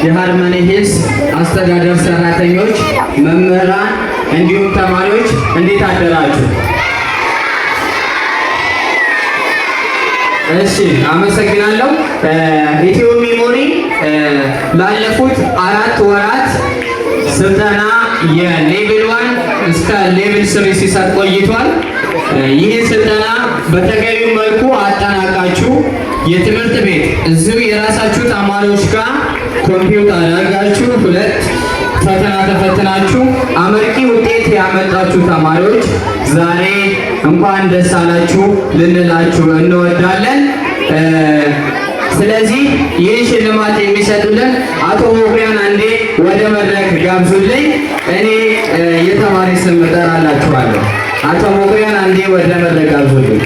የሃርመኒ ሂልስ አስተዳደር ሰራተኞች፣ መምህራን እንዲሁም ተማሪዎች እንዴት አደራችሁ? እሺ አመሰግናለሁ። ኢትዮ ሚሞሪ ላለፉት 4 ወራት ስልጠና የሌቭል 1 እስከ ሌቭል 3 ሲሰጥ ቆይቷል። ይህን ስልጠና በተገቢው መልኩ አጠናቃችሁ የትምህርት ቤት እዚሁ የራሳችሁ ተማሪዎች ጋር ኮምፒውተር አድርጋችሁ 2 ፈተና ተፈትናችሁ አመርቂ ውጤት ያመጣችሁ ተማሪዎች ዛሬ እንኳን ደስ አላችሁ ልንላችሁ እንወዳለን። ስለዚህ ይህ ሽልማት የሚሰጡልን አቶ ሞክሪያን አንዴ ወደ መድረክ ጋብዙልኝ። እኔ የተማሪ ስም እጠራላችኋለሁ። አቶ ሞክሪያን አንዴ ወደ መድረክ ጋብዙልኝ።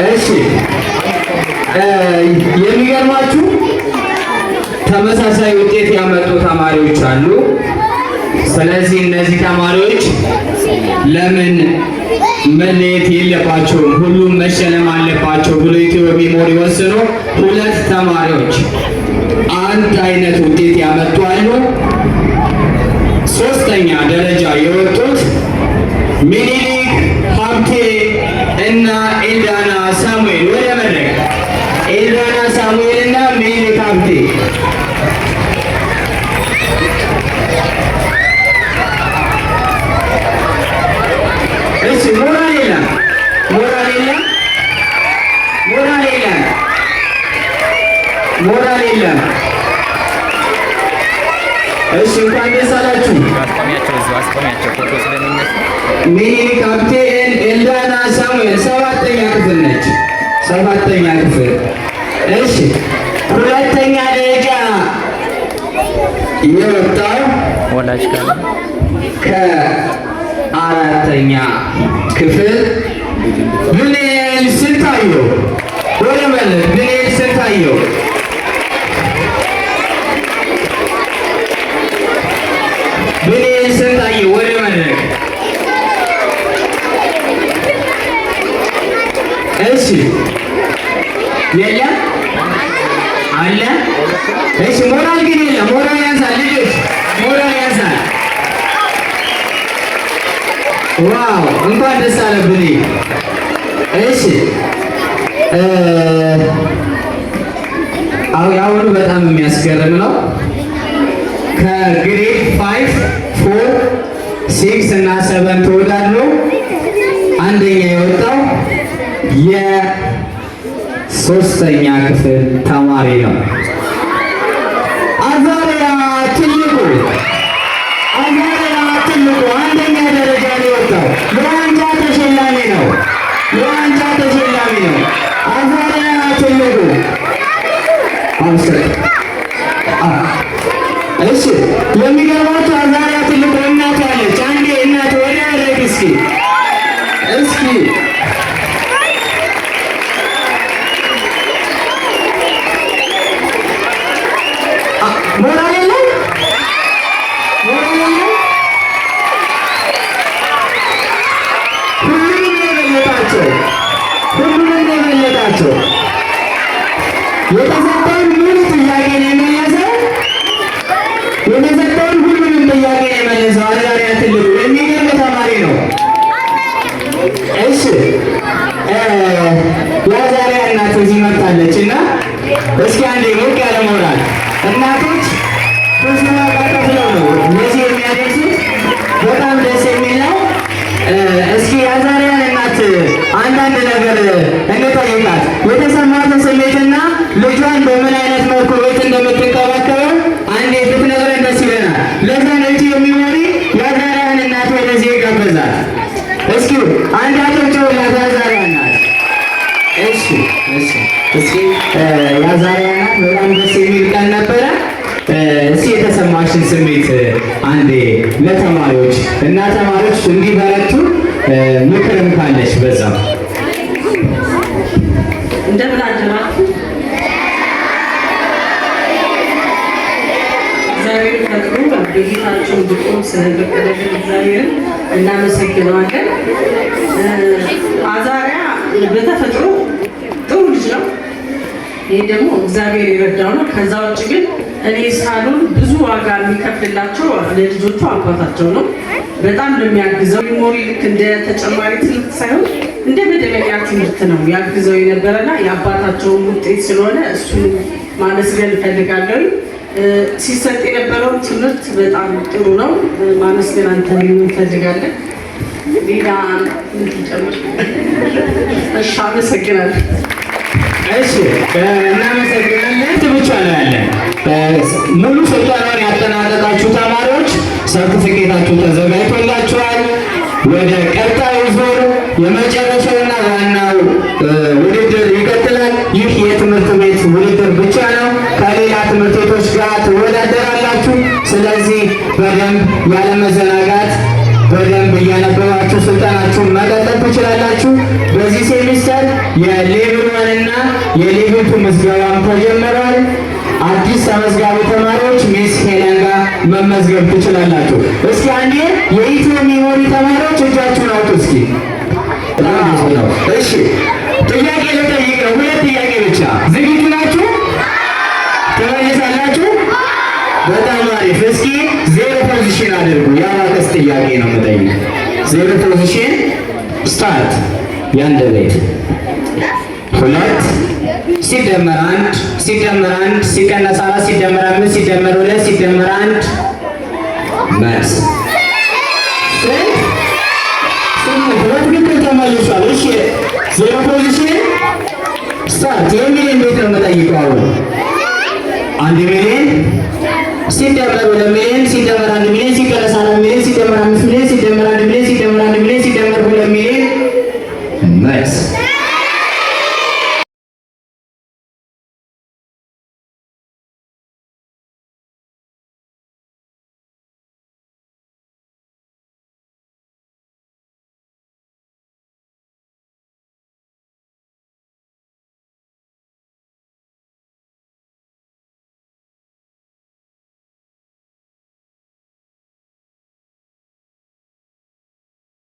እሺ የሚገርማችሁ ተመሳሳይ ውጤት ያመጡ ተማሪዎች አሉ። ስለዚህ እነዚህ ተማሪዎች ለምን መለየት የለባቸውም ሁሉም መሸለም አለባቸው ብሎ ኢትዮ ሚሞሪ ወስኖ 2 ተማሪዎች አንድ አይነት ውጤት ያመጡ አሉ። 3ኛ ደረጃ የወጡት ሚኒሊክ ሀብቴ እና ኤልዳና ሳሙኤል ወደ መድረክ። ኤልዳና ሳሙኤል እና ሚኒሊክ ሀብቴ እሺ ሞራል የለም። እሺ እንኳን ደስ አላችሁ። ሚኒሊክ ሀብቴ ኤልዳና ሳሙኤል 7ኛ ክፍል ነች። 7ኛ ክፍል። እሺ 2ኛ ደረጃ የወጣው ወላጅ ከ4ኛ ክፍል ብሌን ስንታየው ወደ መለስ። ብሌን ስንታየው ብሌን ስንታየው ወደ መድረክ። እሺ የለም አለ። እሺ ሞራል ግን የለም። ሞራል ያንሳል ልጆች፣ ሞራል ያንሳል። ዋው እንኳን ደስ አለ ብሌን። እሺ አሁን በጣም የሚያስገርም ነው። ከግሬድ 5 4 6 እና 7 ተወዳድሮ አንደኛ የወጣው የ3ኛ ክፍል ተማሪ ነው። አዛሪያ ትልቁ አንደኛ ደረጃ ላይ ወጣው። የዋንጫ ተሸላሚ ነው። አዛሪያ ትልቁ እሺ የሚገርማችሁ አዛሪያ ትልቁ እናት አለች። አንዴ እናት ወደ አረግ እስኪ ሞራል የለም። ሁሉንም የበለጣቸው የተሰጠውን ሙሉ ጥያቄ ነው የመለሰው። ሁሉንም ጥያቄ ነው የመለሰው። አዛሪያ ትልቁ የሚገርም ተማሪ ነው። እሺ የአዛሪያ እናት እዚህ መጥታለች እና እስኪ አንዴ ሞቅ ያለ ሞራል። እናቶች ብዙ ዋጋ ከፍለው ነው እነዚህ የሚያደርሱት። በጣም ደስ የሚል ነው። እስኪ የአዛሪያን እናት አንዳንድ ነገር እንጠይቃት። የተሰማትን ስሜትና ልጇን በምን አይነት መልኩ ቤት እንደምትንከባከበው አንዴ ብትነግረን ደስ ይለናል። ለዛ ነው ኢትዮ ሚሞሪ የአዛሪያን እናት ወደዚህ ይጋበዛል። እስኪ አንድ አጨብጭቡ ለአዛሪያ እናት። እስኪ የአዛሪያ እናት በጣም ደስ የሚል ቀን ነበረ። እስኪ የተሰማሽን ስሜት አንዴ ለተማሪዎች እና ተማሪዎች እንዲበረቱ ምክርም ካለሽ በዛ። እንደምን አደራችሁ። እግዚአብሔር ፈቅዶ በጌታቸው እንድቆም ስለፈቀደልን እግዚአብሔርን እናመሰግነዋለን። አዛሪያ በተፈጥሮ ጥሩ ልጅ ነው። ይህ ደግሞ እግዚአብሔር የረዳው ነው። ከዛ ውጭ ግን እኔ ሳሉን ብዙ ዋጋ የሚከፍልላቸው ለልጆቹ አባታቸው ነው። በጣም እንደሚያግዘው ሜሞሪ ልክ እንደ ተጨማሪ ትምህርት ሳይሆን እንደ መደበኛ ትምህርት ነው ያግዘው የነበረና የአባታቸውን ውጤት ስለሆነ እሱ ማመስገን እፈልጋለሁ። ሲሰጥ የነበረው ትምህርት በጣም ጥሩ ነው። ማመስገን አንተን እንፈልጋለን። ሌላ እንድጨምር? እሺ፣ አመሰግናለሁ። እሺ፣ እናመሰግናለን። ብቻ ነው ያለን። ሙሉ ስልጠናውን ያጠናቀቃችሁ ተማሪዎች ሰርቲፊኬታችሁ ተዘጋጅቶላችኋል። ወደ ቀጣዩ ዙር የመጨረሻውና ዋናው ውድድር ይቀጥላል። ይህ የትምህርት ቤት ውድድር ብቻ ነው። ከሌላ ትምህርት ቤቶች ጋር ትወዳደራላችሁ። ስለዚህ በደንብ ያለመዘናጋት በደንብ እያነበባችሁ ስልጠናችሁን መቀጠል ትችላላችሁ። በዚህ ሴሚስተር የሌቭል 1 እና የሌቭል 2 ምዝገባም ተጀምሯል። አዲስ ተመዝጋቢ ተማሪዎች ሚስ ሄለን ጋር መመዝገብ ትችላላችሁ። እስኪ አንዴ የኢትዮ ሜሞሪ ተማሪዎች እጃችሁን አውጡ እስኪ። እሺ፣ ጥያቄ ልጠይቅ ነው። 2 ጥያቄ ብቻ። ዝግጁ ናችሁ? ትመልሳላችሁ? በጣም አሪፍ። እስኪ 0 ፖዚሽን አድርጉ። የአባከስ ጥያቄ ነው የምጠይቅ። 0 ፖዚሽን ስታርት። የአንድ ቤት 2 ሲደመር 1 ሲደመር 1 ሲቀነስ 4 ሲደመር 5 ሲደመር 2 ሲደመር 1 መልስ ሁለት ግን ተመልሷል። እሺ 0 ፖዚሽን ስታርት። የሚል እንዴት ነው የምጠይቀው? 1 ሚሊዮን ሲደመር 2